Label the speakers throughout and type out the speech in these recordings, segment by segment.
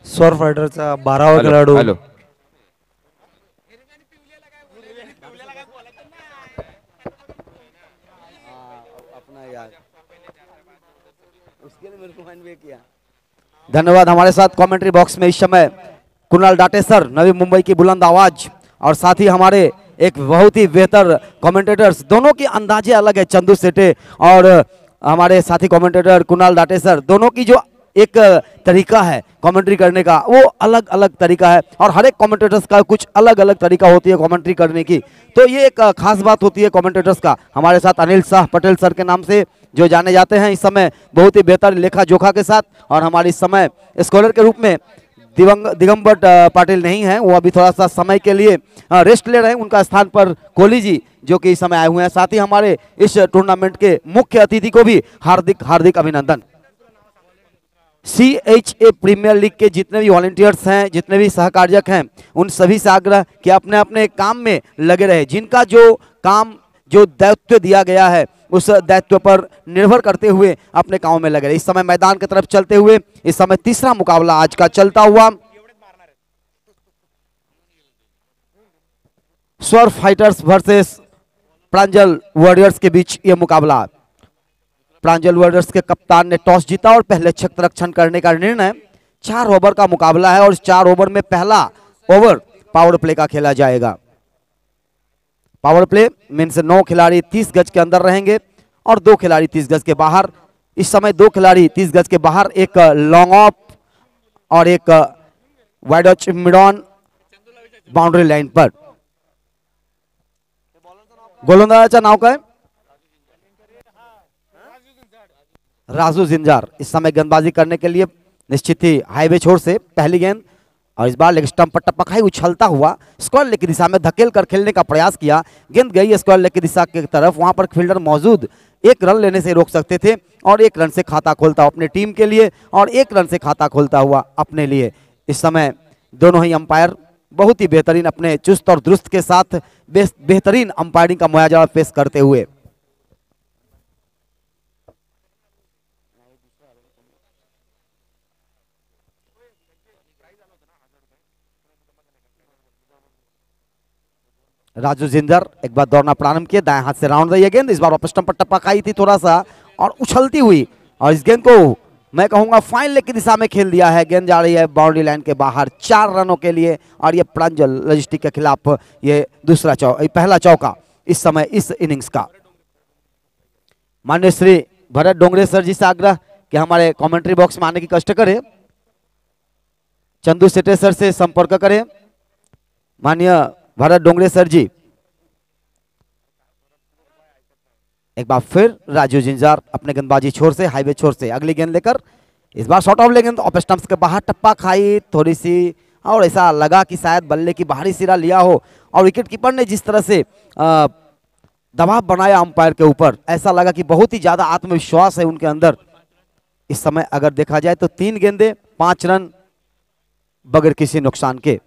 Speaker 1: स्वर फायटरचा 12वा खेळाडू
Speaker 2: हॅलो
Speaker 3: अपना यार उसके लिए मेरे को मैंने भी किया। धन्यवाद। हमारे साथ कमेंट्री बॉक्स में इस समय कुणाल डाटे सर, नवी मुंबई की बुलंद आवाज, और साथ ही हमारे एक बहुत ही बेहतर कमेंटेटर्स, दोनों की अंदाजे अलग है, चंदू सेठे और हमारे साथी कमेंटेटर कुणाल डाटे सर, दोनों की जो एक तरीका है कमेंट्री करने का वो अलग अलग तरीका है, और हर एक कमेंटेटर्स का कुछ अलग अलग तरीका होती है कमेंट्री करने की। तो ये एक खास बात होती है कमेंटेटर्स का। हमारे साथ अनिल शाह पटेल सर के नाम से जो जाने जाते हैं इस समय, बहुत ही बेहतर लेखा जोखा के साथ, और हमारे इस समय स्कॉलर के रूप में दिगंबर पाटिल नहीं है, वो अभी थोड़ा सा समय के लिए रेस्ट ले रहे हैं, उनका स्थान पर कोहली जी जो कि इस समय आए हुए हैं। साथ ही हमारे इस टूर्नामेंट के मुख्य अतिथि को भी हार्दिक हार्दिक अभिनंदन। CHA प्रीमियर लीग के जितने भी वॉलंटियर्स हैं, जितने भी सहकार्यक हैं, उन सभी से आग्रह कि अपने अपने काम में लगे रहे, जिनका जो काम जो दायित्व दिया गया है उस दायित्व पर निर्भर करते हुए अपने काम में लगे रहे। इस समय मैदान की तरफ चलते हुए इस समय तीसरा मुकाबला आज का चलता हुआ स्वर फाइटर्स वर्सेस प्रांजल वॉरियर्स के बीच यह मुकाबला। प्रांजल वॉरियर्स के कप्तान ने टॉस जीता और पहले क्षेत्ररक्षण करने का निर्णय। 4 ओवर का मुकाबला है और 4 ओवर में पहला ओवर पावर प्ले का खेला जाएगा। पावर प्ले मीन्स 9 खिलाड़ी 30 गज के अंदर रहेंगे और 2 खिलाड़ी 30 गज के बाहर। इस समय 2 खिलाड़ी 30 गज के बाहर, एक लॉन्ग ऑफ और एक वाइड ऑच मिड ऑन बाउंड्री लाइन पर। गोलंदाजाचं नाव काय? राजू जिंजार इस समय गेंदबाजी करने के लिए निश्चित ही हाईवे छोर से पहली गेंद, और इस बार लेग स्टंप पर टप्पा खाई, उछलता हुआ स्क्वायर लेग की दिशा में धकेल कर खेलने का प्रयास किया। गेंद गई स्क्वायर लेग की दिशा की तरफ, वहां पर फील्डर मौजूद, 1 रन लेने से रोक सकते थे और 1 रन से खाता खोलता हुआ अपनी टीम के लिए और 1 रन से खाता खोलता हुआ अपने लिए। इस समय दोनों ही अंपायर बहुत ही बेहतरीन, अपने चुस्त और दुरुस्त के साथ बेहतरीन अंपायरिंग का मुआवजा पेश करते हुए। राजू जिंदर एक बार दौड़ना प्रारंभ किए, दाएं हाथ से राउंड रही है गेंद, इस बार वापस स्टंप पर टप्पा खाई थी थोड़ा सा और उछलती हुई, और इस गेंद को मैं कहूंगा फाइन लेग की दिशा में खेल दिया है। गेंद जा रही है बाउंड्री लाइन के बाहर 4 रनों के लिए, और ये प्रांजल लॉजिस्टिक के खिलाफ ये पहला चौका इस समय इस इनिंग्स का। माननीय श्री भरत डोंगरे सर जी से आग्रह कि हमारे कमेंट्री बॉक्स में आने की कष्ट करें, चंदू सेठे सर से संपर्क करें। माननीय भरत डोंगरे सर जी, एक बार फिर राजू जिंजार अपने गेंदबाजी छोर से, हाईवे छोर से अगली गेंद लेकर, इस बार शॉर्ट ऑफ ले गेंद ऑफ स्टंप्स के बाहर टप्पा खाई थोड़ी सी, और ऐसा लगा कि शायद बल्ले की बाहरी सिरा लिया हो, और विकेट कीपर ने जिस तरह से दबाव बनाया अंपायर के ऊपर, ऐसा लगा कि बहुत ही ज्यादा आत्मविश्वास है उनके अंदर। इस समय अगर देखा जाए तो 3 गेंदे 5 रन बगैर किसी नुकसान के।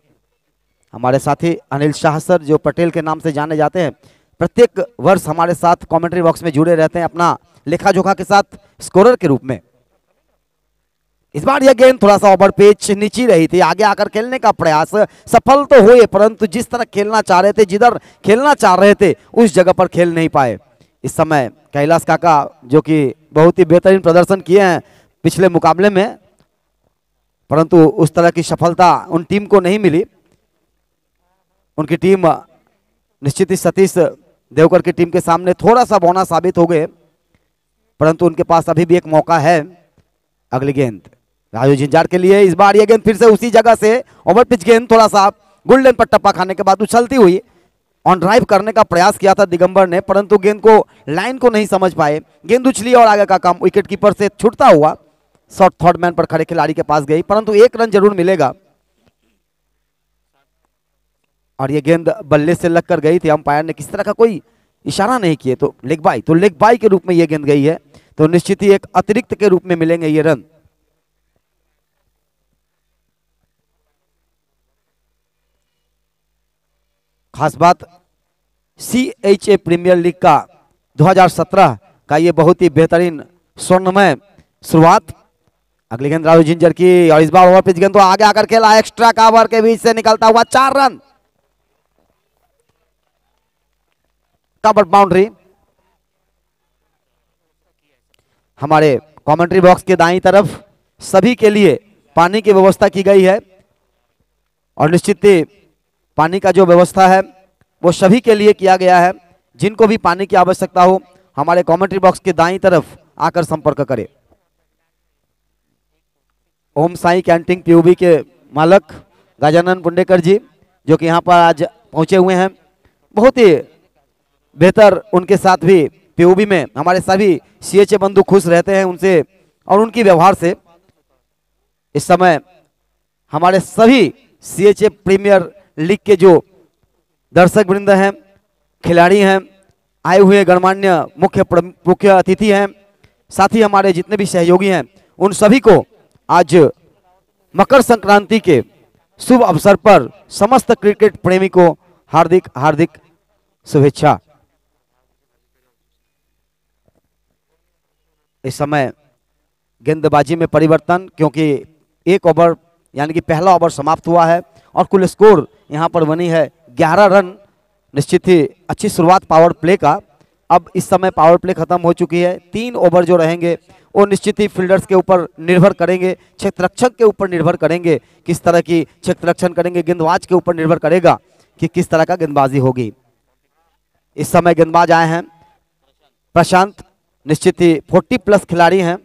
Speaker 3: हमारे साथी अनिल शाह सर जो पटेल के नाम से जाने जाते हैं, प्रत्येक वर्ष हमारे साथ कमेंट्री बॉक्स में जुड़े रहते हैं अपना लेखा जोखा के साथ स्कोरर के रूप में। इस बार यह गेंद थोड़ा सा ओवर पेच नीचे रही थी, आगे आकर खेलने का प्रयास सफल तो हुए, परंतु जिस तरह खेलना चाह रहे थे, जिधर खेलना चाह रहे थे उस जगह पर खेल नहीं पाए। इस समय कैलाश काका जो कि बहुत ही बेहतरीन प्रदर्शन किए हैं पिछले मुकाबले में, परंतु उस तरह की सफलता उन टीम को नहीं मिली। उनकी टीम निश्चित ही सतीश देवकर की टीम के सामने थोड़ा सा बौना साबित हो गए, परंतु उनके पास अभी भी एक मौका है। अगली गेंद राजू जिंजार के लिए, इस बार यह गेंद फिर से उसी जगह से ओवर पिच गेंद, थोड़ा सा गोल्डन पर टप्पा खाने के बाद उछलती हुई ऑन ड्राइव करने का प्रयास किया था दिगंबर ने, परंतु गेंद को लाइन को नहीं समझ पाए। गेंद उछली और आगे का काम विकेट कीपर से छूटता हुआ शॉर्ट थर्ड मैन पर खड़े खिलाड़ी के पास गई, परंतु 1 रन जरूर मिलेगा। और ये गेंद बल्ले से लगकर गई थी, अंपायर ने किसी तरह का कोई इशारा नहीं किए, तो लेग बाई के रूप में ये गेंद गई है, तो निश्चित ही एक अतिरिक्त के रूप में मिलेंगे ये रन। खास बात CHA प्रीमियर लीग का 2017 का ये बहुत ही बेहतरीन स्वर्णमय शुरुआत अगली गेंद राजू जिंजर की, और इस बार ओवर पिच गेंद तो आगे आकर खेला, एक्स्ट्रा कवर के बीच से निकलता हुआ 4 रन, कवर बाउंड्री। हमारे कमेंट्री बॉक्स के दाईं तरफ सभी के लिए पानी की व्यवस्था की गई है, और निश्चित ही पानी का जो व्यवस्था है वो सभी के लिए किया गया है। जिनको भी पानी की आवश्यकता हो हमारे कमेंट्री बॉक्स के दाईं तरफ आकर संपर्क करें। ओम साई कैंटीन पीयूबी के मालक गजानन पुंडेकर जी जो कि यहाँ पर आज पहुंचे हुए हैं, बहुत ही बेहतर, उनके साथ भी पीयूबी में हमारे सभी सीएचए बंधु खुश रहते हैं उनसे और उनकी व्यवहार से। इस समय हमारे सभी सीएचए प्रीमियर लीग के जो दर्शक वृंद हैं, खिलाड़ी हैं, आए हुए गणमान्य मुख्य अतिथि हैं, साथ ही हमारे जितने भी सहयोगी हैं, उन सभी को आज मकर संक्रांति के शुभ अवसर पर समस्त क्रिकेट प्रेमी को हार्दिक हार्दिक शुभेच्छा। इस समय गेंदबाजी में परिवर्तन, क्योंकि एक ओवर यानी कि पहला ओवर समाप्त हुआ है और कुल स्कोर यहां पर बनी है 11 रन। निश्चित ही अच्छी शुरुआत पावर प्ले का। अब इस समय पावर प्ले खत्म हो चुकी है, 3 ओवर जो रहेंगे वो निश्चित ही फील्डर्स के ऊपर निर्भर करेंगे, क्षेत्ररक्षक के ऊपर निर्भर करेंगे, किस तरह की क्षेत्ररक्षण करेंगे, गेंदबाज के ऊपर निर्भर करेगा कि किस तरह का गेंदबाजी होगी। इस समय गेंदबाज आए हैं प्रशांत, निश्चित ही 40+ खिलाड़ी हैं।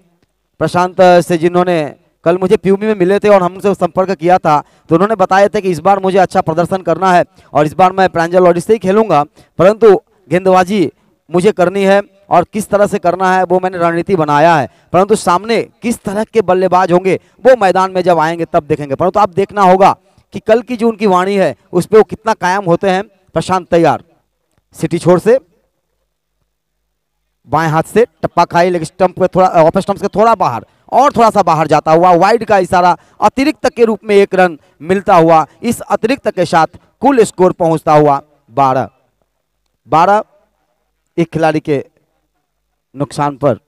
Speaker 3: प्रशांत से जिन्होंने कल मुझे पीयूबी में मिले थे और हमसे संपर्क किया था, तो उन्होंने बताया था कि इस बार मुझे अच्छा प्रदर्शन करना है और इस बार मैं प्रांजल लॉजिस्टिक्स से ही खेलूंगा, परंतु गेंदबाजी मुझे करनी है और किस तरह से करना है वो मैंने रणनीति बनाया है, परंतु सामने किस तरह के बल्लेबाज होंगे वो मैदान में जब आएंगे तब देखेंगे। परंतु आप देखना होगा कि कल की जो उनकी वाणी है उस पर वो कितना कायम होते हैं। प्रशांत तैयार, सिटी छोर से बाएं हाथ से टप्पा खाई, लेग स्टंप पे थोड़ा, ऑफ स्टंप से थोड़ा बाहर और थोड़ा सा बाहर जाता हुआ, वाइड का इशारा, अतिरिक्त के रूप में 1 रन मिलता हुआ, इस अतिरिक्त के साथ कुल स्कोर पहुंचता हुआ 12 एक खिलाड़ी के नुकसान पर।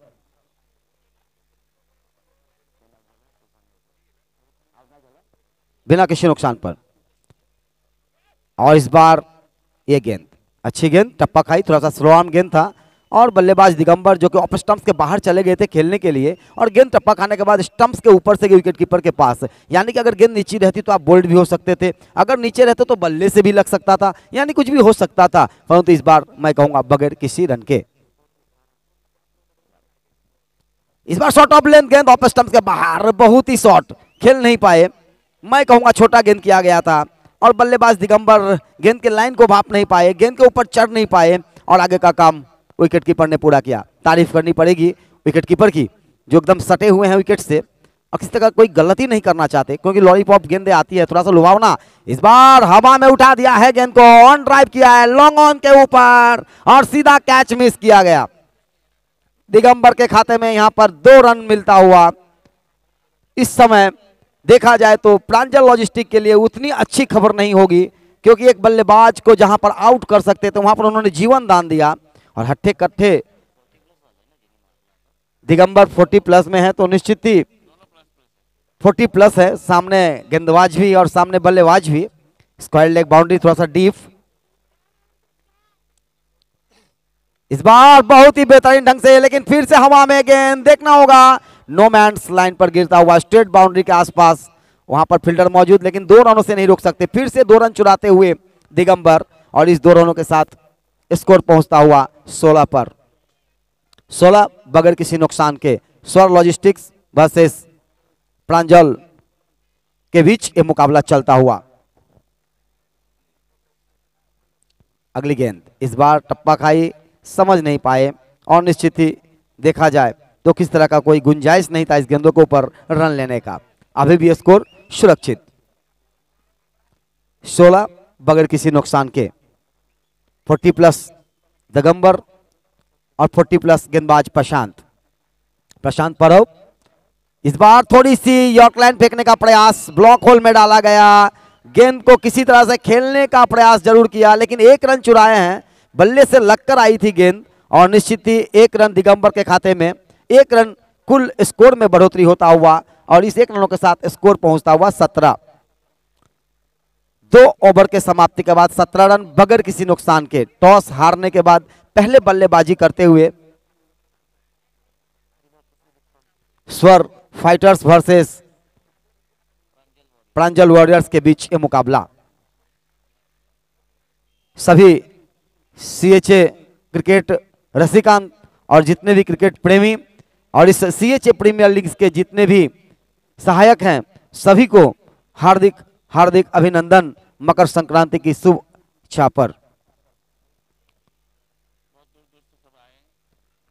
Speaker 3: बिना किसी नुकसान पर। और इस बार ये गेंद अच्छी गेंद, टप्पा खाई, थोड़ा सा स्लो आर्म गेंद था और बल्लेबाज दिगंबर जो कि ऑफ स्टंप्स के बाहर चले गए थे खेलने के लिए, और गेंद टप्पा खाने के बाद स्टंप्स के ऊपर से विकेट कीपर के पास, यानी कि अगर गेंद नीचे रहती तो आप बोल्ड भी हो सकते थे, अगर नीचे रहते तो बल्ले से भी लग सकता था, यानी कुछ भी हो सकता था, परंतु इस बार मैं कहूंगा बगैर किसी रन के। इस बार शॉट ऑफ लेंथ गेंद ऑफ स्टंप्स के बाहर, बहुत ही शॉर्ट, खेल नहीं पाए, मैं कहूंगा छोटा गेंद किया गया था और बल्लेबाज दिगंबर गेंद के लाइन को भाप नहीं पाए, गेंद के ऊपर चढ़ नहीं पाए और आगे का काम विकेट कीपर ने पूरा किया। तारीफ करनी पड़ेगी विकेट कीपर की जो एकदम सटे हुए हैं विकेट से और किसी तरह कोई गलती नहीं करना चाहते, क्योंकि लॉलीपॉप गेंदे आती है थोड़ा सा लुभावना। इस बार हवा में उठा दिया है गेंद को, ऑन ड्राइव किया है लॉन्ग ऑन के ऊपर और सीधा कैच मिस किया गया। दिगंबर के खाते में यहां पर 2 रन मिलता हुआ। इस समय देखा जाए तो प्रांजल लॉजिस्टिक के लिए उतनी अच्छी खबर नहीं होगी, क्योंकि एक बल्लेबाज को जहां पर आउट कर सकते थे वहां पर उन्होंने जीवन दान दिया और हट्ठे कट्ठे दिगंबर 40+ में है, तो निश्चित ही 40+ है, सामने गेंदबाज भी और सामने बल्लेबाज भी। स्क्वायर लेग बाउंड्री थोड़ा सा डीप। इस बार बहुत ही बेहतरीन ढंग से, लेकिन फिर से हवा में गेंद, देखना होगा नो मैन्स लाइन पर गिरता हुआ, स्ट्रेट बाउंड्री के आसपास, वहां पर फील्डर मौजूद, लेकिन 2 रनों से नहीं रोक सकते। फिर से 2 रन चुराते हुए दिगंबर और इस 2 रनों के साथ स्कोर पहुंचता हुआ 16 पर। 16 बगैर किसी नुकसान के। स्वर लॉजिस्टिक्स वर्सेस प्रांजल के बीच ये मुकाबला चलता हुआ। अगली गेंद इस बार टप्पा खाई, समझ नहीं पाए और निश्चित ही देखा जाए तो किस तरह का कोई गुंजाइश नहीं था इस गेंदों के ऊपर रन लेने का। अभी भी स्कोर सुरक्षित 16 बगैर किसी नुकसान के। 40+ दिगंबर और 40+ गेंदबाज प्रशांत परव। इस बार थोड़ी सी यॉर्कलैंड फेंकने का प्रयास, ब्लॉक होल में डाला गया, गेंद को किसी तरह से खेलने का प्रयास जरूर किया, लेकिन 1 रन चुराए हैं, बल्ले से लगकर आई थी गेंद और निश्चित ही 1 रन दिगंबर के खाते में, 1 रन कुल स्कोर में बढ़ोतरी होता हुआ और इस 1 रनों के साथ स्कोर पहुंचता हुआ 17। 2 ओवर के समाप्ति के बाद 17 रन बगैर किसी नुकसान के। टॉस हारने के बाद पहले बल्लेबाजी करते हुए स्वर फाइटर्स वर्सेस प्रांजल वॉरियर्स के बीच ये मुकाबला। सभी सीएचए क्रिकेट रसिकांत और जितने भी क्रिकेट प्रेमी और इस सीएचए प्रीमियर लीग के जितने भी सहायक हैं सभी को हार्दिक हार्दिक अभिनंदन मकर संक्रांति की शुभ इच्छा पर।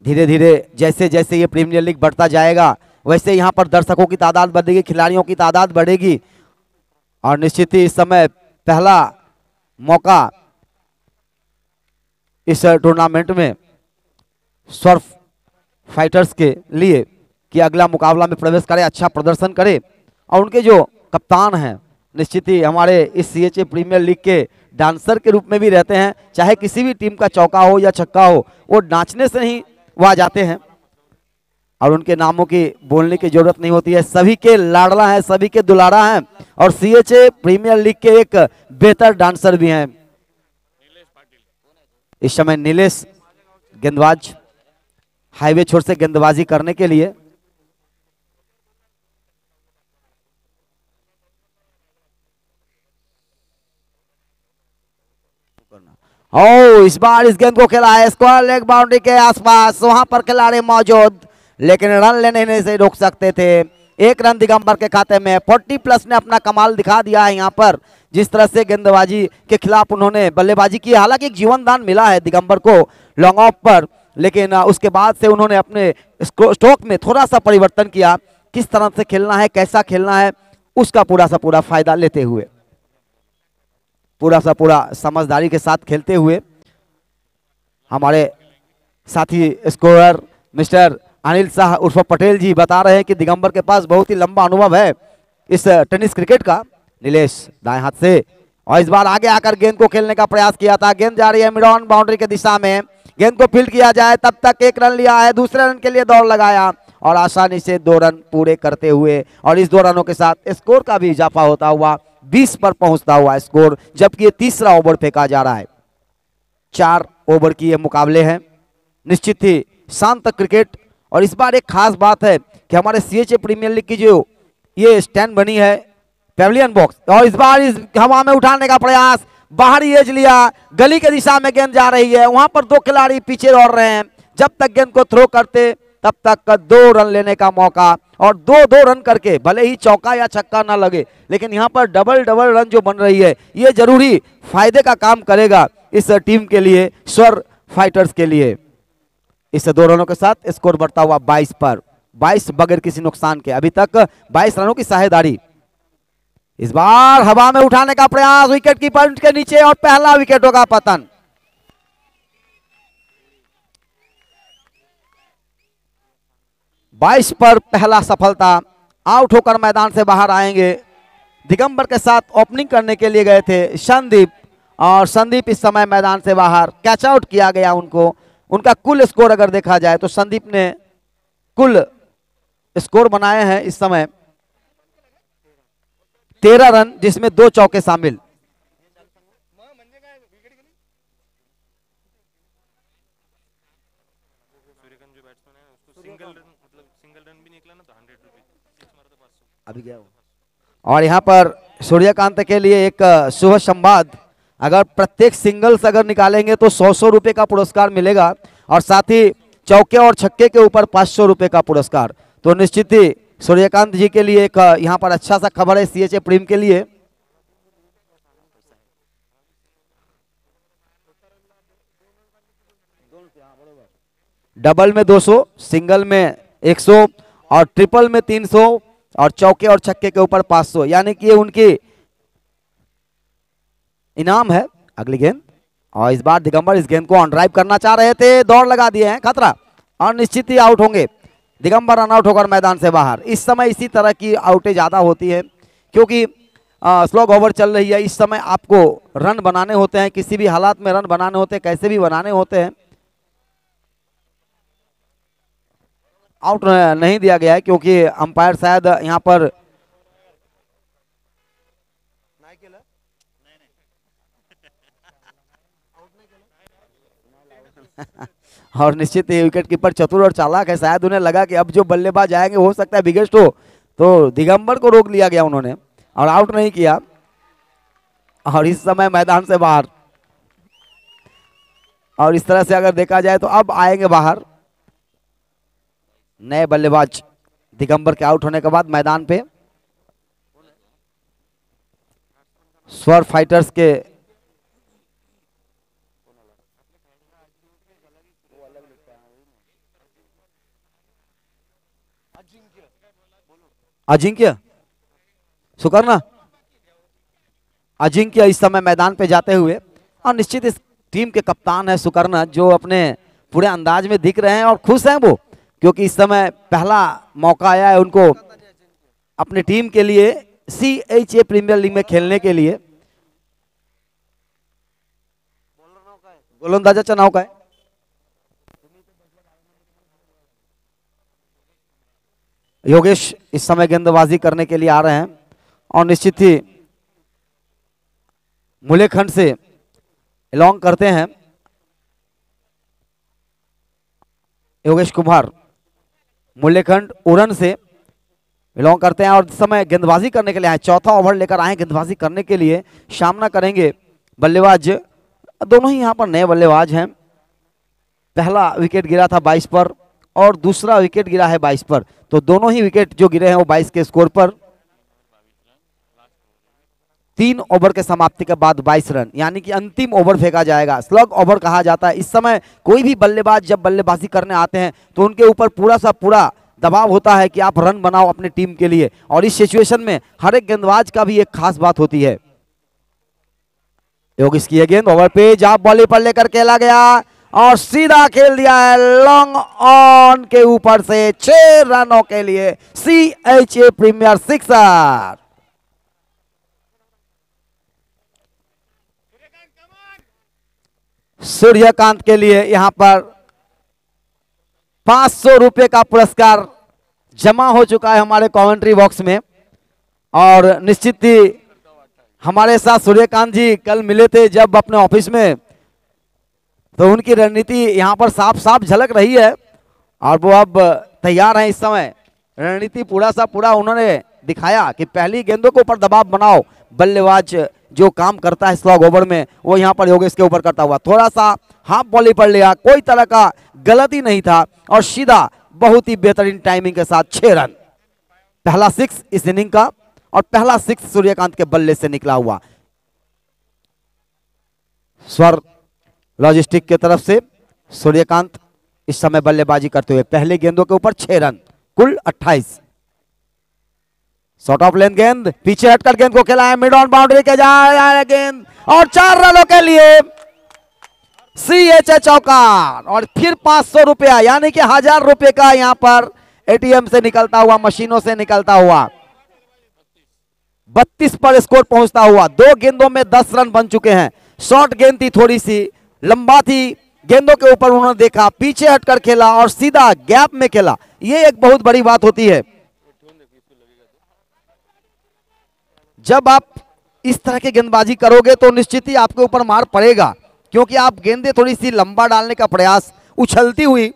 Speaker 3: धीरे धीरे जैसे जैसे ये प्रीमियर लीग बढ़ता जाएगा वैसे यहाँ पर दर्शकों की तादाद बढ़ेगी, खिलाड़ियों की तादाद बढ़ेगी और निश्चित ही इस समय पहला मौका इस टूर्नामेंट में सर्फ फाइटर्स के लिए कि अगला मुकाबला में प्रवेश करे, अच्छा प्रदर्शन करे और उनके जो कप्तान हैं निश्चित ही हमारे इस सीएचए प्रीमियर लीग के डांसर के रूप में भी रहते हैं। चाहे किसी भी टीम का चौका हो या छक्का हो वो नाचने से ही वह जाते हैं और उनके नामों की बोलने की जरूरत नहीं होती है। सभी के लाडला हैं, सभी के दुलारा हैं और सीएचए प्रीमियर लीग के एक बेहतर डांसर भी हैं। इस समय नीलेश गेंदबाज हाईवे छोर से गेंदबाजी करने के लिए इस बार इस गेंद को खेला है स्क्वायर लेग बाउंड्री के आसपास, वहां पर खिलाड़ी मौजूद लेकिन रन लेने से रोक सकते थे। 1 रन दिगंबर के खाते में। 40+ ने अपना कमाल दिखा दिया है यहाँ पर, जिस तरह से गेंदबाजी के खिलाफ उन्होंने बल्लेबाजी की। हालांकि एक जीवन दान मिला है दिगंबर को लॉन्ग ऑफ पर, लेकिन उसके बाद से उन्होंने अपने स्ट्रोक में थोड़ा सा परिवर्तन किया। किस तरह से खेलना है, कैसा खेलना है, उसका पूरा सा पूरा फायदा लेते हुए, पूरा सा पूरा समझदारी के साथ खेलते हुए हमारे साथी स्कोरर मिस्टर अनिल शाह उर्फ पटेल जी बता रहे हैं कि दिगंबर के पास बहुत ही लंबा अनुभव है इस टेनिस क्रिकेट का। नीलेश दाएं हाथ से और इस बार आगे आकर गेंद को खेलने का प्रयास किया था। गेंद जा रही है मिड ऑन बाउंड्री के दिशा में, गेंद को फील्ड किया जाए तब तक 1 रन लिया है। दूसरे रन के लिए दौड़ लगाया और आसानी से 2 रन पूरे करते हुए और इस 2 रनों के साथ स्कोर का भी इजाफा होता हुआ 20 पर पहुंचता हुआ स्कोर, जबकि ये तीसरा ओवर फेंका जा रहा है। 4 ओवर की ये मुकाबले हैं। निश्चित ही शांत क्रिकेट और इस बार एक खास बात है कि हमारे सीएचए प्रीमियर लीग की जो ये स्टैंड बनी है पेविलियन बॉक्स, और इस बार इस हवा में उठाने का प्रयास, बाहरी एज लिया, गली के दिशा में गेंद जा रही है, वहां पर 2 खिलाड़ी पीछे दौड़ रहे हैं। जब तक गेंद को थ्रो करते तब तक 2 रन लेने का मौका और 2 रन करके भले ही चौका या छक्का ना लगे लेकिन यहाँ पर डबल रन जो बन रही है ये जरूरी फायदे का काम करेगा इस टीम के लिए, स्वर फाइटर्स के लिए। इस 2 रनों के साथ स्कोर बढ़ता हुआ 22 पर, 22 बगैर किसी नुकसान के। अभी तक 22 रनों की साझेदारी। इस बार हवा में उठाने का प्रयास विकेट कीपर के नीचे और पहला विकेटों का पतन। बाईस पर पहला सफलता। आउट होकर मैदान से बाहर आएंगे। दिगंबर के साथ ओपनिंग करने के लिए गए थे संदीप और संदीप इस समय मैदान से बाहर, कैच आउट किया गया उनको। उनका कुल स्कोर अगर देखा जाए तो संदीप ने कुल स्कोर बनाए हैं इस समय 13 रन, जिसमें 2 चौके शामिल। अभी गया और यहाँ पर सूर्यकांत के लिए एक शुभ संवाद, अगर प्रत्येक सिंगल्स अगर निकालेंगे तो 100 रुपए का पुरस्कार मिलेगा और साथ ही चौके और छक्के के ऊपर 500 रुपए का पुरस्कार। तो निश्चित ही सूर्यकांत जी के लिए एक यहाँ पर अच्छा सा खबर है सीएचए प्रीम के लिए। डबल में 200, सिंगल में 100 और ट्रिपल में 300 और चौके और छक्के के ऊपर 500, यानी कि ये उनकी इनाम है। अगली गेंद और इस बार दिगंबर इस गेंद को ऑन ड्राइव करना चाह रहे थे, दौड़ लगा दिए हैं, खतरा और निश्चित ही आउट होंगे। दिगंबर रन आउट होकर मैदान से बाहर। इस समय इसी तरह की आउटें ज़्यादा होती है क्योंकि स्लो ओवर चल रही है। इस समय आपको रन बनाने होते हैं, किसी भी हालात में रन बनाने होते हैं, कैसे भी बनाने होते हैं। आउट नहीं दिया गया है क्योंकि अंपायर शायद यहाँ पर और निश्चित ही विकेट कीपर चतुर और चालाक है, शायद उन्हें लगा कि अब जो बल्लेबाज आएंगे हो सकता है बिगेस्ट हो, तो दिगंबर को रोक लिया गया उन्होंने और आउट नहीं किया। और इस समय मैदान से बाहर, और इस तरह से अगर देखा जाए तो अब आएंगे बाहर नए बल्लेबाज दिगंबर के आउट होने के बाद मैदान पे। स्वर फाइटर्स के अजिंक्य सुकर्णा, अजिंक्य इस समय मैदान पे जाते हुए, और निश्चित इस टीम के कप्तान है सुकर्णा, जो अपने पूरे अंदाज में दिख रहे हैं और खुश हैं वो, क्योंकि इस समय पहला मौका आया है उनको अपनी टीम के लिए CHA प्रीमियर लीग में खेलने के लिए। गोलंदाजा नाव का है, योगेश इस समय गेंदबाजी करने के लिए आ रहे हैं और निश्चित ही मुलेखंड से एलॉन्ग करते हैं योगेश कुमार, मुलेखंड उड़न से बिलोंग करते हैं और इस समय गेंदबाजी करने के लिए आए, चौथा ओवर लेकर आए गेंदबाजी करने के लिए। सामना करेंगे बल्लेबाज, दोनों ही यहाँ पर नए बल्लेबाज हैं। पहला विकेट गिरा था 22 पर और दूसरा विकेट गिरा है 22 पर, तो दोनों ही विकेट जो गिरे हैं वो 22 के स्कोर पर। 3 ओवर के समाप्ति के बाद 22 रन, यानी कि अंतिम ओवर फेंका जाएगा, स्लग ओवर कहा जाता है। इस समय कोई भी बल्लेबाज जब बल्लेबाजी करने आते हैं तो उनके ऊपर पूरा सा पूरा दबाव होता है कि आप रन बनाओ अपनी टीम के लिए, और इस सिचुएशन में हर एक गेंदबाज का भी एक खास बात होती है। योगेश की गेंद ओवर पे जब बॉली पर लेकर खेला गया और सीधा खेल दिया है लॉन्ग ऑन के ऊपर से 6 रनों के लिए CHA प्रीमियर सिक्सर। सूर्यकांत के लिए यहां पर 500 रुपए का पुरस्कार जमा हो चुका है हमारे कमेंट्री बॉक्स में, और निश्चित ही हमारे साथ सूर्यकांत जी कल मिले थे जब अपने ऑफिस में, तो उनकी रणनीति यहां पर साफ साफ झलक रही है और वो अब तैयार हैं। इस समय रणनीति पूरा उन्होंने दिखाया कि पहली गेंदों के ऊपर दबाव बनाओ, बल्लेबाज जो काम करता है स्लॉग ओवर में वो यहाँ पर योगेश के ऊपर करता हुआ थोड़ा सा हाफ बॉली पर लिया, कोई तरह का गलती नहीं था और सीधा बहुत ही बेहतरीन टाइमिंग के साथ 6 रन, पहला 6 इस इनिंग का और पहला 6 सूर्यकांत के बल्ले से निकला हुआ। स्वर लॉजिस्टिक की तरफ से सूर्यकांत इस समय बल्लेबाजी करते हुए पहले गेंदों के ऊपर 6 रन, कुल 28। शॉर्ट ऑफ लेंथ गेंद, पीछे हटकर गेंद को खेला है, मिड ऑन बाउंड्री के जाए गेंद और 4 रनों के लिए CHA चौका, और फिर 500 रुपया यानी कि 1000 रुपए का यहां पर ATM से निकलता हुआ, मशीनों से निकलता हुआ 32 पर स्कोर पहुंचता हुआ। 2 गेंदों में 10 रन बन चुके हैं। शॉर्ट गेंद थी, थोड़ी सी लंबा थी, गेंदों के ऊपर उन्होंने देखा, पीछे हटकर खेला और सीधा गैप में खेला, ये एक बहुत बड़ी बात होती है। जब आप इस तरह की गेंदबाजी करोगे तो निश्चित ही आपके ऊपर मार पड़ेगा, क्योंकि आप गेंदें थोड़ी सी लंबा डालने का प्रयास, उछलती हुई,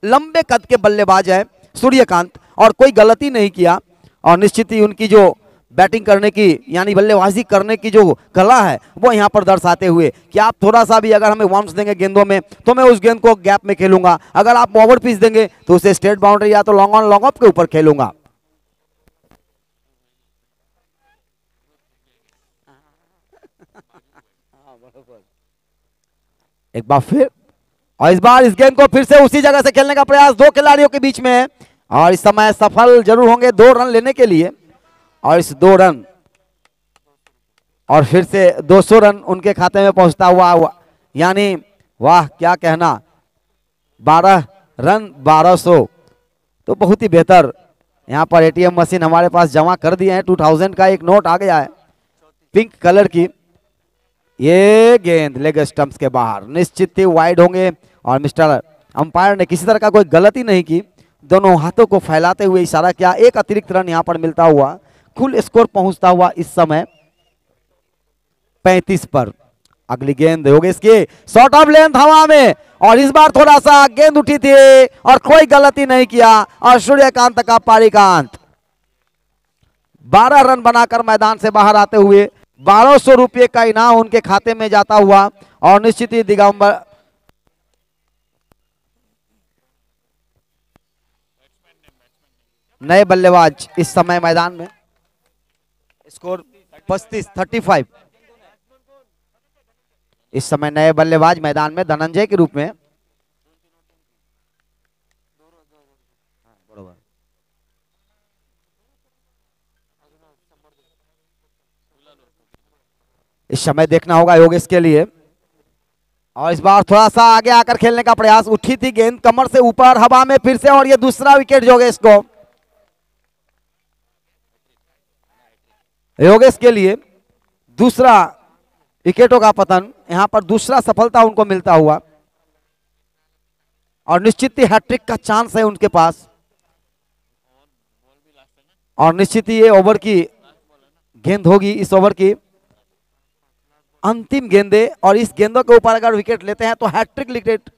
Speaker 3: लंबे कद के बल्लेबाज है सूर्यकांत और कोई गलती नहीं किया, और निश्चित ही उनकी जो बैटिंग करने की यानी बल्लेबाजी करने की जो कला है वो यहाँ पर दर्शाते हुए कि आप थोड़ा सा भी अगर हमें वार्म्स देंगे गेंदों में तो मैं उस गेंद को गैप में खेलूंगा, अगर आप ओवर पिच देंगे तो उसे स्ट्रेट बाउंड्री या तो लॉन्ग ऑन लॉन्ग ऑफ के ऊपर खेलूंगा। एक बार फिर, और इस बार इस गेंद को फिर से उसी जगह से खेलने का प्रयास 2 खिलाड़ियों के बीच में, और इस समय सफल जरूर होंगे 2 रन लेने के लिए, और इस 2 रन और फिर से 200 रन उनके खाते में पहुंचता हुआ, यानी वाह क्या कहना, 12 रन 1200, तो बहुत ही बेहतर। यहाँ पर ATM मशीन हमारे पास जमा कर दिए हैं, 2000 का एक नोट आ गया है पिंक कलर की। ये गेंद लेग स्टंप्स के बाहर, निश्चित ही वाइड होंगे और मिस्टर अंपायर ने किसी तरह का कोई गलती नहीं की दोनों हाथों को फैलाते हुए इशारा किया। एक अतिरिक्त रन यहां पर मिलता हुआ, कुल स्कोर पहुंचता हुआ इस समय 35 पर। अगली गेंद योगेश की शॉर्ट ऑफ लेंथ हवा में, और इस बार थोड़ा सा गेंद उठी थी और कोई गलती नहीं किया, और सूर्यकांत का पारी का अंत। 12 रन बनाकर मैदान से बाहर आते हुए 1200 रुपये का इनाम उनके खाते में जाता हुआ, और निश्चित ही दिगंबर नए बल्लेबाज इस समय मैदान में। स्कोर 35 इस समय नए बल्लेबाज मैदान में धनंजय के रूप में। इस समय देखना होगा योगेश के लिए, और इस बार थोड़ा सा आगे आकर खेलने का प्रयास। उठी थी गेंद कमर से ऊपर हवा में फिर से, और ये दूसरा विकेट योगेश को, योगेश के लिए दूसरा विकेटों का पतन। यहां पर दूसरा सफलता उनको मिलता हुआ, और निश्चित ही हैट्रिक का चांस है उनके पास, और निश्चित ही ये ओवर की गेंद होगी, इस ओवर की अंतिम गेंदे, और इस गेंदों के ऊपर अगर विकेट लेते हैं तो हैट्रिक विकेट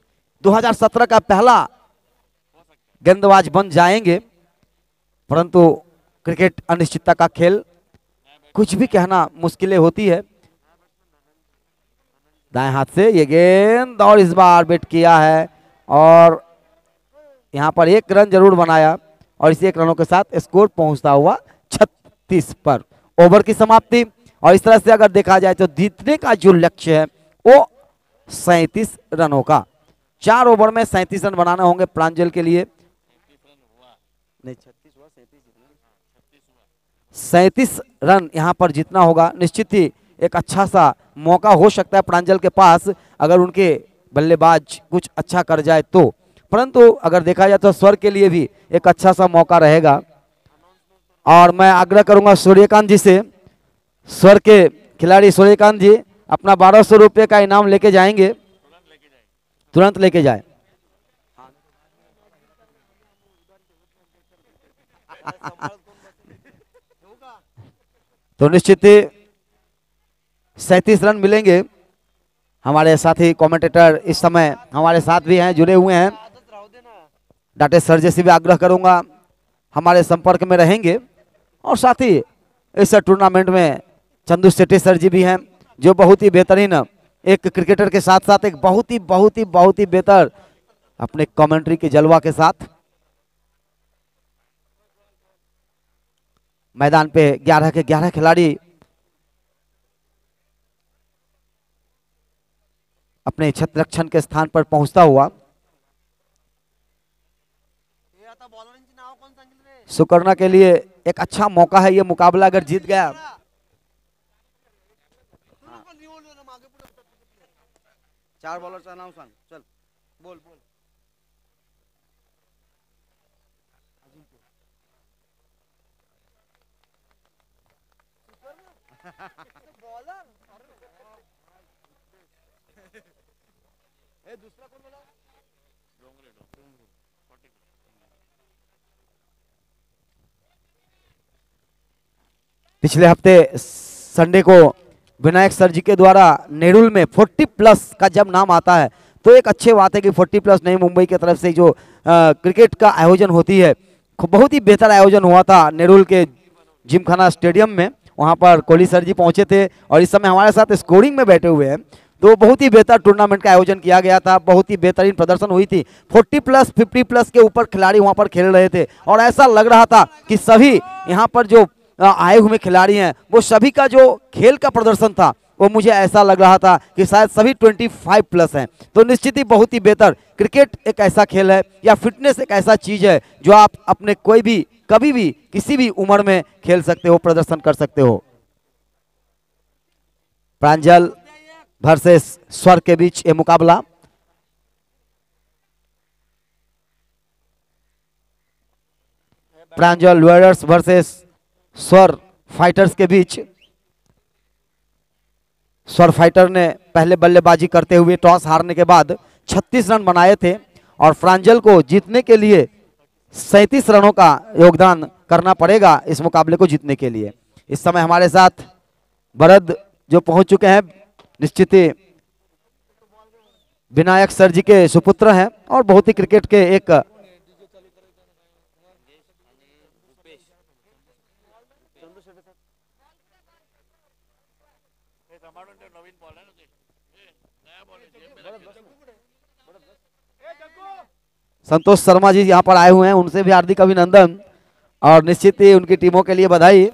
Speaker 3: 2017 का पहला गेंदबाज बन जाएंगे। परंतु क्रिकेट अनिश्चितता का खेल, कुछ भी कहना मुश्किलें होती है। दाएं हाथ से ये गेंद, और इस बार बैट किया है, और यहां पर एक रन जरूर बनाया, और इस एक रनों के साथ स्कोर पहुंचता हुआ 36 पर। ओवर की समाप्ति, और इस तरह से अगर देखा जाए तो जीतने का जो लक्ष्य है वो 37 रनों का। 4 ओवर में 37 रन बनाने होंगे प्रांजल के लिए। नहीं 37 रन यहां पर जीतना होगा। निश्चित ही एक अच्छा सा मौका हो सकता है प्रांजल के पास, अगर उनके बल्लेबाज कुछ अच्छा कर जाए तो। परंतु अगर देखा जाए तो स्वर के लिए भी एक अच्छा सा मौका रहेगा, और मैं आग्रह करूंगा सूर्यकांत जी से, स्वर के खिलाड़ी सूर्यकांत जी अपना 1200 रुपये का इनाम लेके जाएंगे, तुरंत लेके जाए। तो निश्चित ही 37 रन मिलेंगे। हमारे साथी कमेंटेटर इस समय हमारे साथ भी हैं, जुड़े हुए हैं। डाटे सर जैसे भी आग्रह करूंगा हमारे संपर्क में रहेंगे, और साथ ही इस टूर्नामेंट में चंदू शेट्टी सर जी भी हैं, जो बहुत ही बेहतरीन एक क्रिकेटर के साथ साथ एक बहुत ही बेहतर अपने कमेंट्री के जलवा के साथ मैदान पे 11 के 11 खिलाड़ी अपने छत्र रक्षण के स्थान पर पहुंचता हुआ। सुकर्णा के लिए एक अच्छा मौका है ये मुकाबला, अगर जीत गया। चार बॉलर का नाम सांग, चल बोल बोल। दूसरा कौन बोला? पिछले हफ्ते संडे को विनायक सर जी के द्वारा नेरुल में 40+ का जब नाम आता है तो एक अच्छी बात है कि 40+ नहीं, मुंबई की तरफ से जो क्रिकेट का आयोजन होती है, बहुत ही बेहतर आयोजन हुआ था नेरुल के जिमखाना स्टेडियम में। वहां पर कोहली सर जी पहुंचे थे और इस समय हमारे साथ स्कोरिंग में बैठे हुए हैं। तो बहुत ही बेहतर टूर्नामेंट का आयोजन किया गया था, बहुत ही बेहतरीन प्रदर्शन हुई थी। 40+, 50+ के ऊपर खिलाड़ी वहां पर खेल रहे थे और ऐसा लग रहा था कि सभी यहाँ पर जो आए हुए खिलाड़ी हैं वो सभी का जो खेल का प्रदर्शन था वो मुझे ऐसा लग रहा था कि शायद सभी 25+ हैं। तो निश्चित ही बहुत ही बेहतर क्रिकेट एक ऐसा खेल है या फिटनेस एक ऐसा चीज है जो आप अपने कोई भी कभी भी किसी भी उम्र में खेल सकते हो, प्रदर्शन कर सकते हो। प्रांजल वर्सेस स्वर के बीच ये मुकाबला। प्रांजल वॉरियर्स वर्सेस स्वर फाइटर्स के बीच। स्वर फाइटर ने पहले बल्लेबाजी करते हुए टॉस हारने के बाद 36 रन बनाए थे और प्रांजल को जीतने के लिए 37 रनों का योगदान करना पड़ेगा इस मुकाबले को जीतने के लिए। इस समय हमारे साथ भरत जो पहुंच चुके हैं, निश्चित ही विनायक सर जी के सुपुत्र हैं और बहुत ही क्रिकेट के एक संतोष शर्मा जी यहाँ पर आए हुए हैं, उनसे भी हार्दिक अभिनंदन और निश्चित ही उनकी टीमों के लिए बधाई।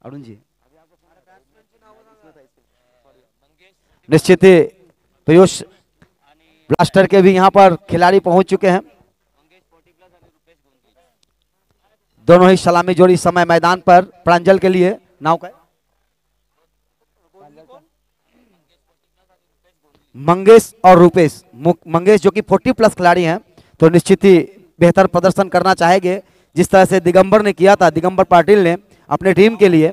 Speaker 3: अरुण जी निश्चित ही पीयूष ब्लास्टर के भी यहाँ पर खिलाड़ी पहुंच चुके हैं। दोनों ही सलामी जोड़ी समय मैदान पर प्रांजल के लिए। नाव का मंगेश और रूपेश। मंगेश जो कि 40+ खिलाड़ी हैं, तो निश्चित ही बेहतर प्रदर्शन करना चाहेंगे जिस तरह से दिगंबर ने किया था, दिगंबर पाटिल ने अपने टीम के लिए।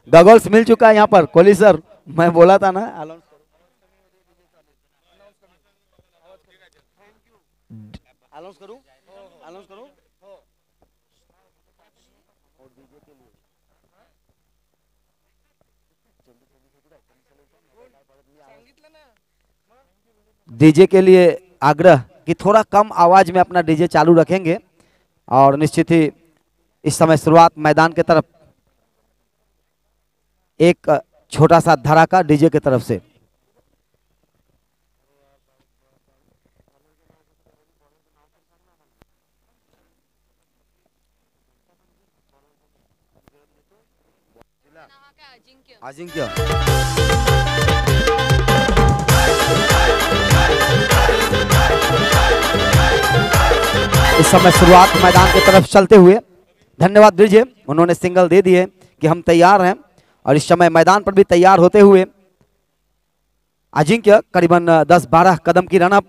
Speaker 3: गॉगल्स मिल चुका है यहाँ पर। कोहली सर, मैं बोला था ना अनाउंस करूं, अनाउंस करूं। डीजे के लिए आग्रह कि थोड़ा कम आवाज में अपना डीजे चालू रखेंगे और निश्चित ही इस समय शुरुआत मैदान के तरफ एक छोटा सा धड़ाका डीजे की तरफ से। अजिंक्य इस समय शुरुआत मैदान की तरफ चलते हुए। धन्यवाद दीजिए, उन्होंने सिंगल दे दिए कि हम तैयार हैं और इस समय मैदान पर भी तैयार होते हुए अजिंक्य करीबन 10-12 कदम की रनअप,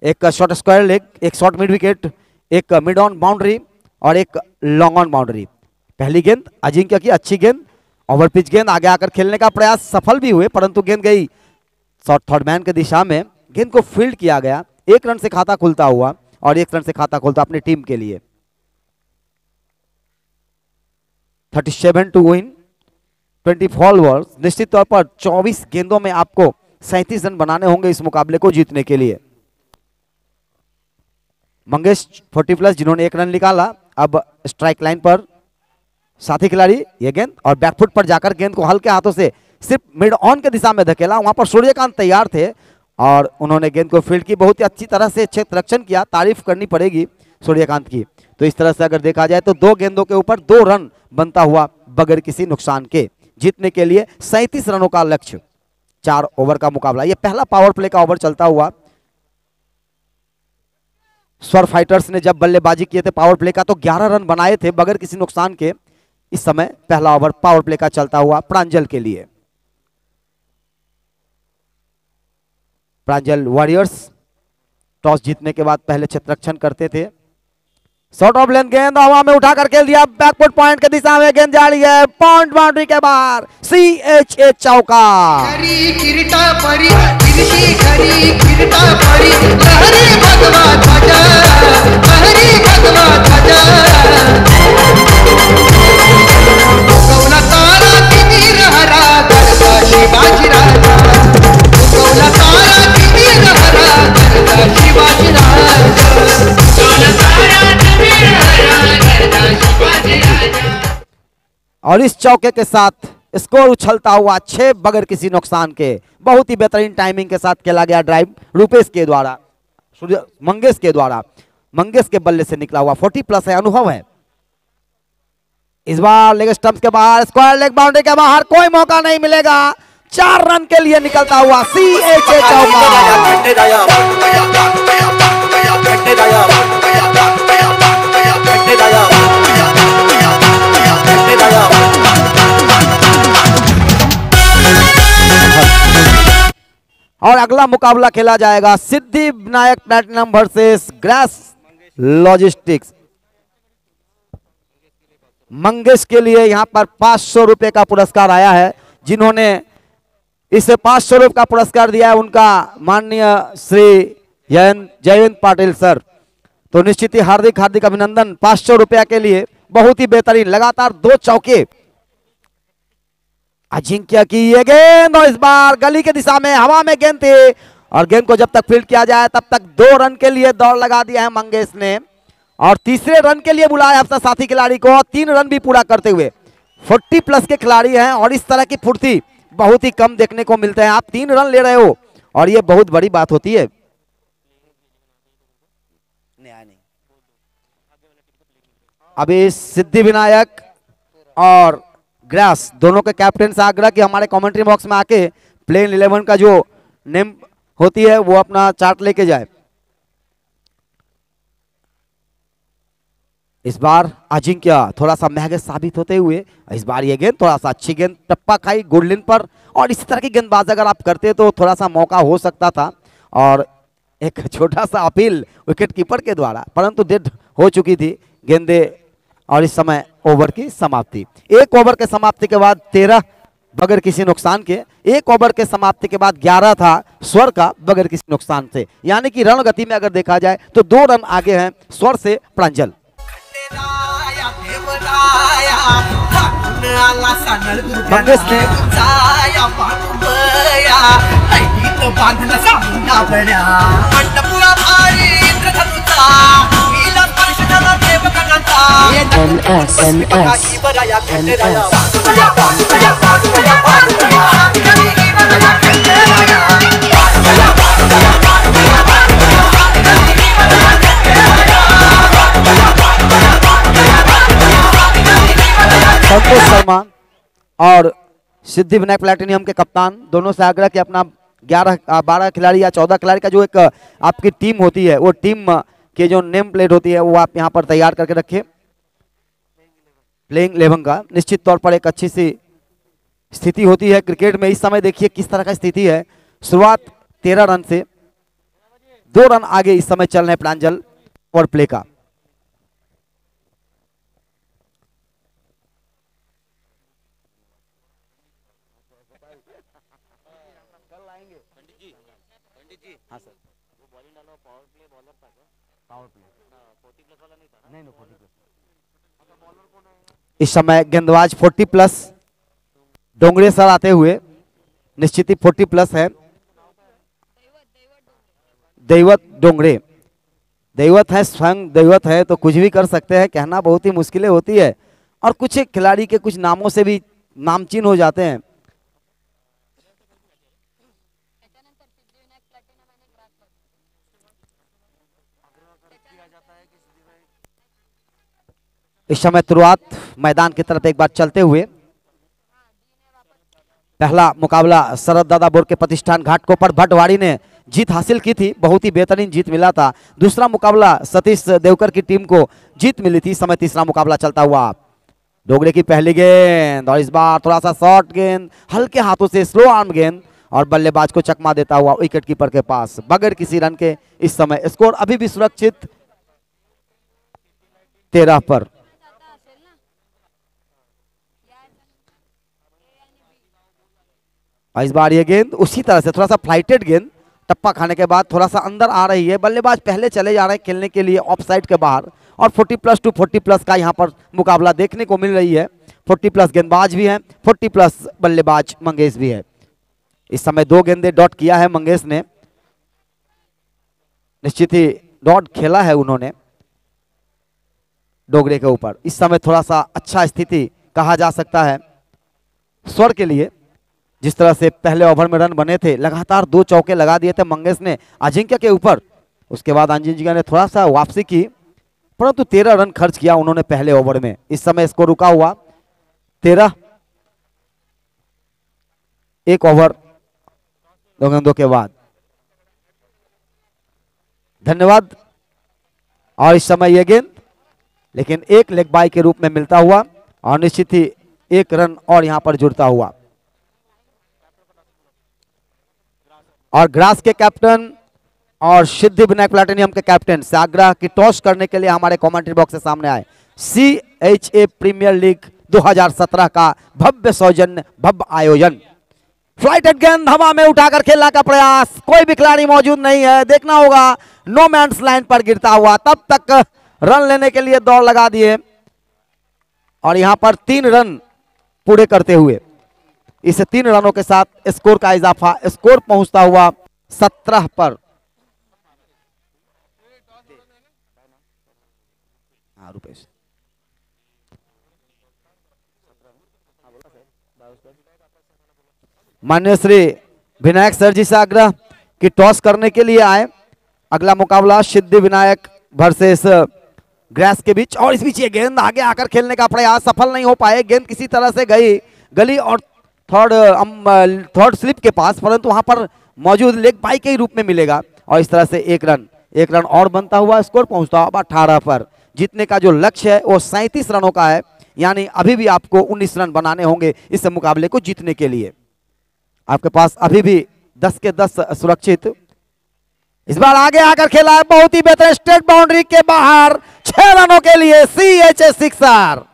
Speaker 3: एक शॉर्ट स्क्वायर लेग, एक शॉर्ट मिड विकेट, एक मिड ऑन बाउंड्री और एक लॉन्ग ऑन बाउंड्री। पहली गेंद अजिंक्य की अच्छी गेंद, ओवर पिच गेंद, आगे आकर खेलने का प्रयास सफल भी हुए परंतु गेंद गई शॉर्ट थर्ड मैन के दिशा में। गेंद को फील्ड किया गया, 1 रन से खाता खुलता हुआ और 1 रन से खाता खुलता अपनी टीम के लिए। 37 टू विन 24 ओवर्स। निश्चित तौर पर 24 गेंदों में आपको 37 रन बनाने होंगे इस मुकाबले को जीतने के लिए। मंगेश 40+ जिन्होंने 1 रन निकाला, अब स्ट्राइक लाइन पर साथी खिलाड़ी ये गेंद और बैकफुट पर जाकर गेंद को हल्के हाथों से सिर्फ मिड ऑन के दिशा में धकेला। वहां पर सूर्यकांत तैयार थे और उन्होंने गेंद को फील्ड की बहुत ही अच्छी तरह से क्षेत्र रक्षण किया। तारीफ करनी पड़ेगी सूर्यकांत की। तो इस तरह से अगर देखा जाए तो 2 गेंदों के ऊपर 2 रन बनता हुआ बगैर किसी नुकसान के जीतने के लिए 37 रनों का लक्ष्य। 4 ओवर का मुकाबला, यह पहला पावर प्ले का ओवर चलता हुआ। स्वर फाइटर्स ने जब बल्लेबाजी किए थे पावर प्ले का तो 11 रन बनाए थे बगैर किसी नुकसान के। इस समय पहला ओवर पावर प्ले का चलता हुआ प्रांजल के लिए। प्रांजल वॉरियर्स टॉस जीतने के बाद पहले क्षेत्ररक्षण करते थे। शॉर्ट ऑफ लेंथ गेंद हवा में उठाकर खेल दिया, बैकफुट पॉइंट के दिशा में गेंद जा रही है, पॉइंट बाउंड्री के बाहर। CHA चौका। और इस चौके के साथ स्कोर उछलता हुआ 6 बगैर किसी नुकसान के। बहुत ही बेहतरीन टाइमिंग के साथ खेला गया ड्राइव रूपेश के द्वारा, मंगेश के द्वारा। मंगेश के बल्ले से निकला हुआ 40+ है, अनुभव है। इस बार लेग स्टंप्स के बाहर, स्क्वायर लेग बाउंड्री के बाहर, कोई मौका नहीं मिलेगा। 4 रन के लिए निकलता हुआ CHA चौका। और अगला मुकाबला खेला जाएगा Siddhi Vinayak platinum versus grass logistics. Mangesh के लिए यहाँ पर 500 रुपए का पुरस्कार आया है। जिन्होंने इसे 500 रुपए का पुरस्कार दिया है उनका माननीय श्री जयंत पाटिल सर। तो निश्चित ही हार्दिक हार्दिक अभिनंदन। 500 रुपया के लिए बहुत ही बेहतरीन, लगातार 2 चौके अजिंक्य की ये गेंद, और इस बार गली के दिशा में हवा में गेंद थी और गेंद को जब तक फील्ड किया जाए तब तक 2 रन के लिए दौड़ लगा दिया है मंगेश ने, और तीसरे रन के लिए बुलाया अपना साथी खिलाड़ी को, और 3 रन भी पूरा करते हुए 40 प्लस के खिलाड़ी हैं और इस तरह की फुर्ती बहुत ही कम देखने को मिलते हैं। आप 3 रन ले रहे हो और ये बहुत बड़ी बात होती है। अभी सिद्धि विनायक और ग्रास दोनों के कैप्टन से आग्रह कि हमारे कमेंट्री बॉक्स में आके प्लेन 11 का जो नेम होती है वो अपना चार्ट लेके जाए। इस बार अजिंक्य थोड़ा सा महंगे साबित होते हुए इस बार ये गेंद थोड़ा सा अच्छी गेंद टप्पा खाई गोल्डन पर, और इस तरह की गेंदबाज अगर आप करते तो थोड़ा सा मौका हो सकता था। और एक छोटा सा अपील विकेट कीपर के द्वारा, परंतु डेड हो चुकी थी गेंदे, और इस समय ओवर की समाप्ति। 1 ओवर के समाप्ति के बाद 13 बगैर किसी नुकसान के, 1 ओवर के समाप्ति के बाद 11 था स्वर का बगैर किसी नुकसान से, यानी कि रण गति में अगर देखा जाए तो 2 रन आगे हैं स्वर से प्रांजल। मंगेश ने संतोष शर्मा और सिद्धि विनायक प्लैटिनियम के कप्तान दोनों से आग्रह कि अपना 12 खिलाड़ी या 14 खिलाड़ी का जो एक आपकी टीम होती है वो टीम के जो नेम प्लेट होती है वो आप यहाँ पर तैयार करके रखें। प्लेइंग 11 का निश्चित तौर पर एक अच्छी सी स्थिति होती है क्रिकेट में। इस समय देखिए किस तरह का स्थिति है। शुरुआत 13 रन से 2 रन आगे इस समय चल रहे प्रांजल और प्ले का। इस समय गेंदबाज 40 प्लस डोंगरे सर आते हुए, निश्चित ही 40 प्लस है दैवत डोंगरे। दैवत है, स्वयं दैवत है तो कुछ भी कर सकते हैं, कहना बहुत ही मुश्किलें होती है, और कुछ एक खिलाड़ी के कुछ नामों से भी नामचीन हो जाते हैं। इस समय शुरुआत मैदान की तरफ एक बार चलते हुए, पहला मुकाबला शरद दादा बोर्ड के प्रतिष्ठान घाटकोपर भटवाड़ी ने जीत हासिल की थी, बहुत ही बेहतरीन जीत मिला था। दूसरा मुकाबला सतीश देवकर की टीम को जीत मिली थी। समय तीसरा मुकाबला चलता हुआ, डोगरे की पहली गेंद और इस बार थोड़ा सा शॉर्ट गेंद, हल्के हाथों से स्लो आर्म गेंद, और बल्लेबाज को चकमा देता हुआ विकेट कीपर के पास बगैर किसी रन के। इस समय स्कोर अभी भी सुरक्षित 13 पर। इस बार ये गेंद उसी तरह से थोड़ा सा फ्लाइटेड गेंद, टप्पा खाने के बाद थोड़ा सा अंदर आ रही है, बल्लेबाज पहले चले जा रहे हैं खेलने के लिए ऑफ साइड के बाहर, और 40 प्लस टू 40 प्लस का यहाँ पर मुकाबला देखने को मिल रही है। 40 प्लस गेंदबाज भी हैं, 40 प्लस बल्लेबाज मंगेश भी है। इस समय 2 गेंदे डॉट किया है मंगेश ने, निश्चित ही डॉट खेला है उन्होंने डोगरे के ऊपर। इस समय थोड़ा सा अच्छा स्थिति कहा जा सकता है स्वर के लिए, जिस तरह से पहले ओवर में रन बने थे, लगातार 2 चौके लगा दिए थे मंगेश ने अजिंक्य के ऊपर। उसके बाद अजिंक्य ने थोड़ा सा वापसी की, परंतु 13 रन खर्च किया उन्होंने पहले ओवर में। इस समय स्कोर रुका हुआ 13, 1 ओवर 2 गेंदों के बाद। धन्यवाद। और इस समय यह गेंद लेकिन एक लेग बाय के रूप में मिलता हुआ, और निश्चित ही 1 रन और यहां पर जुड़ता हुआ। और ग्रास के कैप्टन और सिद्धि विनायक प्लैटिनियम के कैप्टन से आग्रह की टॉस करने के लिए हमारे कमेंट्री बॉक्स से सामने आए। सी CHA प्रीमियर लीग 2017 का भव्य सौजन्य भव्य आयोजन। फ्लाइटेड गेंद हवा में उठाकर खेलने का प्रयास, कोई भी खिलाड़ी मौजूद नहीं है, देखना होगा नो मैंस लाइन पर गिरता हुआ, तब तक रन लेने के लिए दौड़ लगा दिए और यहां पर 3 रन पूरे करते हुए इस 3 रनों के साथ स्कोर का इजाफा, स्कोर पहुंचता हुआ 17 पर। रुपेश माननीय श्री विनायक सर जी से आग्रह कि टॉस करने के लिए आए। अगला मुकाबला सिद्धि विनायक वर्सेस ग्रास के बीच, और इस बीच ये गेंद आगे आकर खेलने का प्रयास सफल नहीं हो पाए। गेंद किसी तरह से गली और थर्ड स्लिप के पास, परंतु वहां पर मौजूद लेग बाई के रूप में मिलेगा और इस तरह से एक रन और बनता हुआ स्कोर पहुंचता हुआ 18 पर। जीतने का जो लक्ष्य है वो 37 रनों का है, यानी अभी भी आपको 19 रन बनाने होंगे इस मुकाबले को जीतने के लिए। आपके पास अभी भी 10 के 10 सुरक्षित। इस बार आगे आकर खेला है, बहुत ही बेहतर स्ट्रेट बाउंड्री के बाहर 6 रनों के लिए CHA सिक्सर।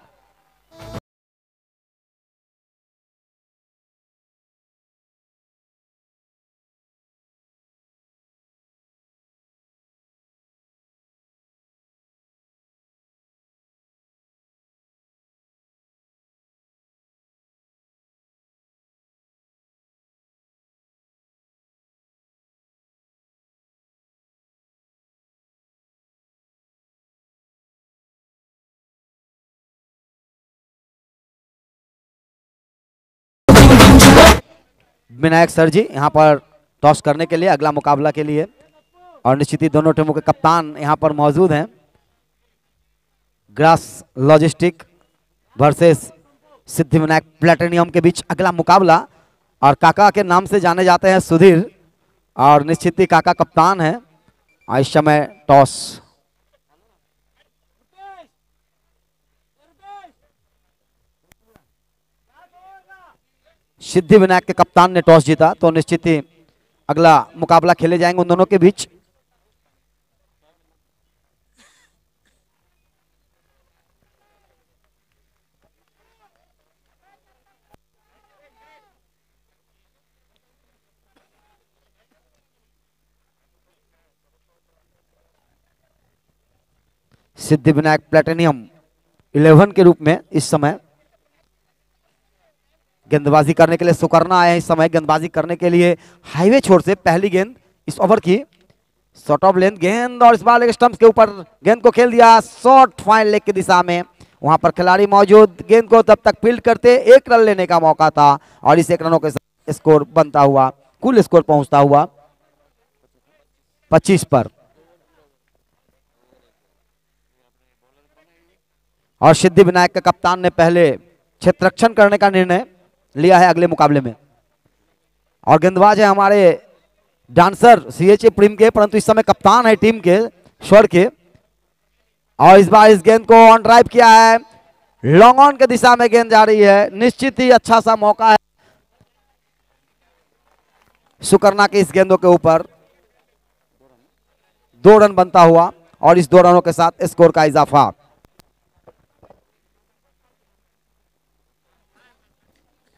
Speaker 3: विनायक सर जी यहां पर टॉस करने के लिए अगला मुकाबला के लिए, और निश्चित ही दोनों टीमों के कप्तान यहां पर मौजूद हैं। Grass logistic versus Siddhi Vinayak platinum के बीच अगला मुकाबला, और काका के नाम से जाने जाते हैं सुधीर, और निश्चित ही काका कप्तान है। और इस समय टॉस सिद्धि विनायक के कप्तान ने टॉस जीता, तो निश्चित ही अगला मुकाबला खेले जाएंगे उन दोनों के बीच। सिद्धि विनायक प्लेटिनियम 11 के रूप में इस समय गेंदबाजी करने के लिए सुकरना आए हैं। इस समय गेंदबाजी करने के लिए हाईवे छोर से पहली गेंद इस ओवर की, शॉर्ट ऑफ लेंथ गेंद, और इस बार लेग स्टंप्स के ऊपर गेंद को खेल दिया शॉर्ट फाइन लेग की दिशा में। वहां पर खिलाड़ी मौजूद, गेंद को तब तक फील्ड करते 1 रन लेने का मौका था, और इस 1 रनों के साथ स्कोर बनता हुआ, कुल स्कोर पहुंचता हुआ 25 पर। और सिद्धि विनायक के कप्तान ने पहले क्षेत्ररक्षण करने का निर्णय लिया है अगले मुकाबले में, और गेंदबाज है हमारे डांसर CHA प्रीम के, परंतु इस समय कप्तान है टीम के स्वर के। और इस बार इस गेंद को ऑन ड्राइव किया है, लॉन्ग ऑन के दिशा में गेंद जा रही है। निश्चित ही अच्छा सा मौका है सुकरना के इस गेंदों के ऊपर। 2 रन बनता हुआ, और इस 2 रनों के साथ स्कोर का इजाफा।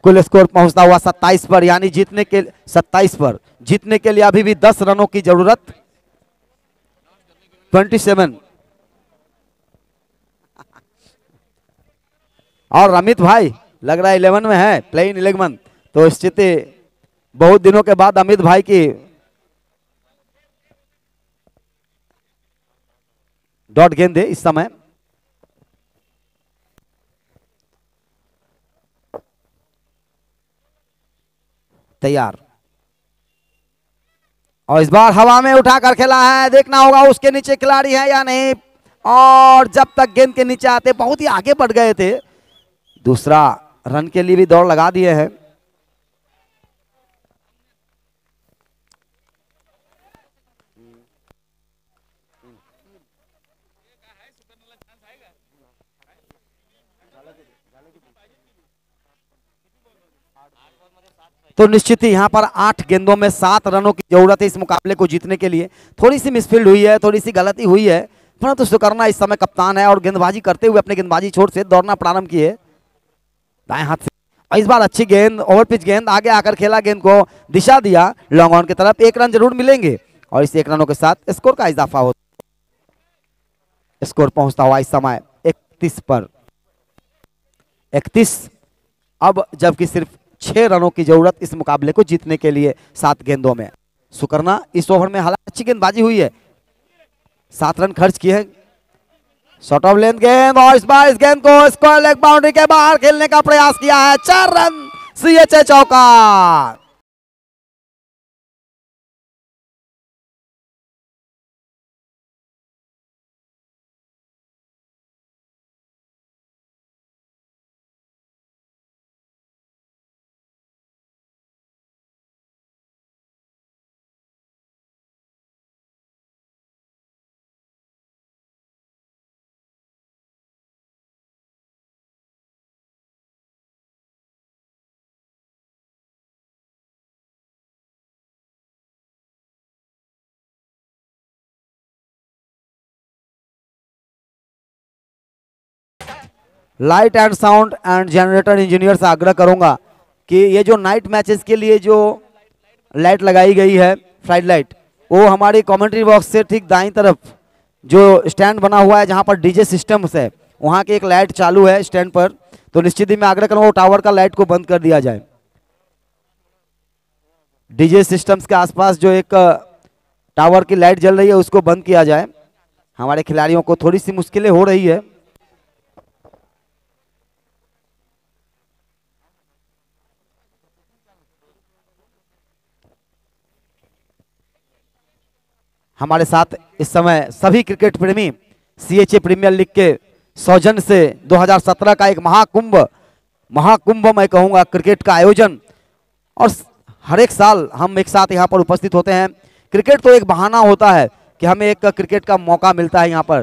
Speaker 3: कुल स्कोर पहुंचता हुआ 27 पर, यानी जीतने के 27 पर जीतने के लिए अभी भी 10 रनों की जरूरत। 27। और अमित भाई लग रहा है 11 में है, प्लेइंग 11, तो स्थिति बहुत दिनों के बाद अमित भाई की डॉट गेंद है इस समय। तैयार, और इस बार हवा में उठाकर खेला है, देखना होगा उसके नीचे खिलाड़ी है या नहीं, और जब तक गेंद के नीचे आते बहुत ही आगे बढ़ गए थे, दूसरा रन के लिए भी दौड़ लगा दिए हैं। तो निश्चित ही यहां पर 8 गेंदों में 7 रनों की जरूरत है इस मुकाबले को जीतने के लिए। थोड़ी सी मिसफील्ड हुई है, थोड़ी सी गलती हुई है, परंतु सुकर्णा इस समय कप्तान है और गेंदबाजी करते हुए अपने गेंदबाजी छोर से दौड़ना प्रारंभ किए दाएं हाथ से। और इस बार अच्छी गेंद, ओवर पिच गेंद, आगे आकर खेला, गेंद को दिशा दिया लॉन्ग ऑन की तरफ। 1 रन जरूर मिलेंगे और इस 1 रनों के साथ स्कोर का इजाफा होता, स्कोर पहुंचता हुआ इस समय 31 पर 31। अब जबकि सिर्फ 6 रनों की जरूरत इस मुकाबले को जीतने के लिए 7 गेंदों में। सुकर्णा इस ओवर में हालांकि अच्छी गेंदबाजी हुई है, 7 रन खर्च किए हैं। शॉर्ट ऑफ लेंथ गेंद और इस बार इस गेंद को स्क्वायर लेग बाउंड्री के बाहर खेलने का प्रयास किया है। 4 रन, CHA चौका। Light and sound and generator engineer से आग्रह करूंगा कि ये जो नाइट मैचेस के लिए जो लाइट लगाई गई है, फ्लाइट लाइट, वो हमारी कमेंट्री बॉक्स से ठीक दाईं तरफ जो स्टैंड बना हुआ है जहां पर डीजे सिस्टम्स है, वहां की एक लाइट चालू है स्टैंड पर, तो निश्चित ही मैं आग्रह करूंगा टावर का लाइट को बंद कर दिया जाए। डीजे सिस्टम्स के आसपास जो एक टावर की लाइट जल रही है उसको बंद किया जाए। हमारे खिलाड़ियों को थोड़ी सी मुश्किलें हो रही है। हमारे साथ इस समय सभी क्रिकेट प्रेमी CHA प्रीमियर लीग के सौजन्य से 2017 का एक महाकुंभ मैं कहूंगा क्रिकेट का आयोजन, और हर एक साल हम एक साथ यहाँ पर उपस्थित होते हैं। क्रिकेट तो एक बहाना होता है कि हमें एक क्रिकेट का मौका मिलता है यहाँ पर।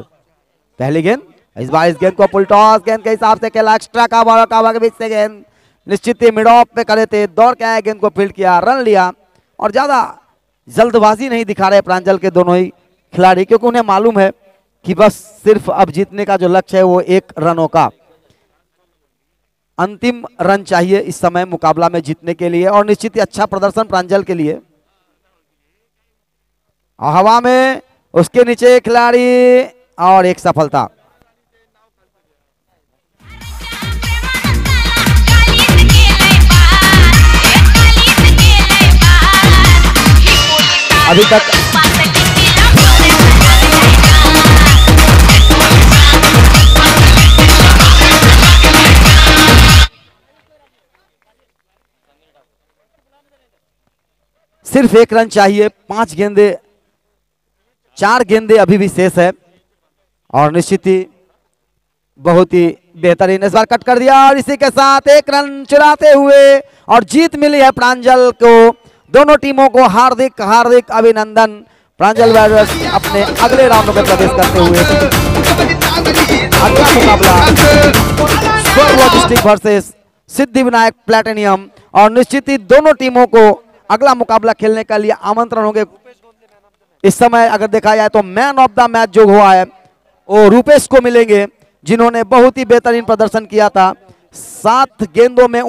Speaker 3: पहली गेंद, इस बार इस गेंद को फुल टॉस गेंद के हिसाब से खेला, एक्स्ट्रा का बॉल के बीच से गेंद निश्चित ही मिड ऑफ पे करे थे, दौड़ के आए, गेंद को फील्ड किया, रन लिया। और ज्यादा जल्दबाजी नहीं दिखा रहे प्रांजल के दोनों ही खिलाड़ी, क्योंकि उन्हें मालूम है कि बस सिर्फ अब जीतने का जो लक्ष्य है वो 1 रनों का अंतिम रन चाहिए इस समय मुकाबला में जीतने के लिए, और निश्चित ही अच्छा प्रदर्शन प्रांजल के लिए। हवा में उसके नीचे खिलाड़ी और एक सफलता। अभी तक सिर्फ 1 रन चाहिए, 5 गेंदे, 4 गेंदे अभी भी शेष है, और निश्चित ही बहुत ही बेहतरीन इस बार कट कर दिया, और इसी के साथ 1 रन चुराते हुए और जीत मिली है प्रांजल को। दोनों टीमों को हार्दिक हार्दिक अभिनंदन। प्रांजल वॉरियर्स अपने अगले राउंड में प्रवेश करते हुए अगला मुकाबला स्वर्ग लॉजिस्टिक वर्सेस सिद्धिविनायक प्लैटिनियम, और निश्चित ही दोनों टीमों को अगला मुकाबला खेलने के लिए आमंत्रण होंगे। इस समय अगर देखा जाए तो मैन ऑफ द मैच जो हुआ है वो रूपेश को मिलेंगे, जिन्होंने बहुत ही बेहतरीन प्रदर्शन किया था। 7 गेंदों में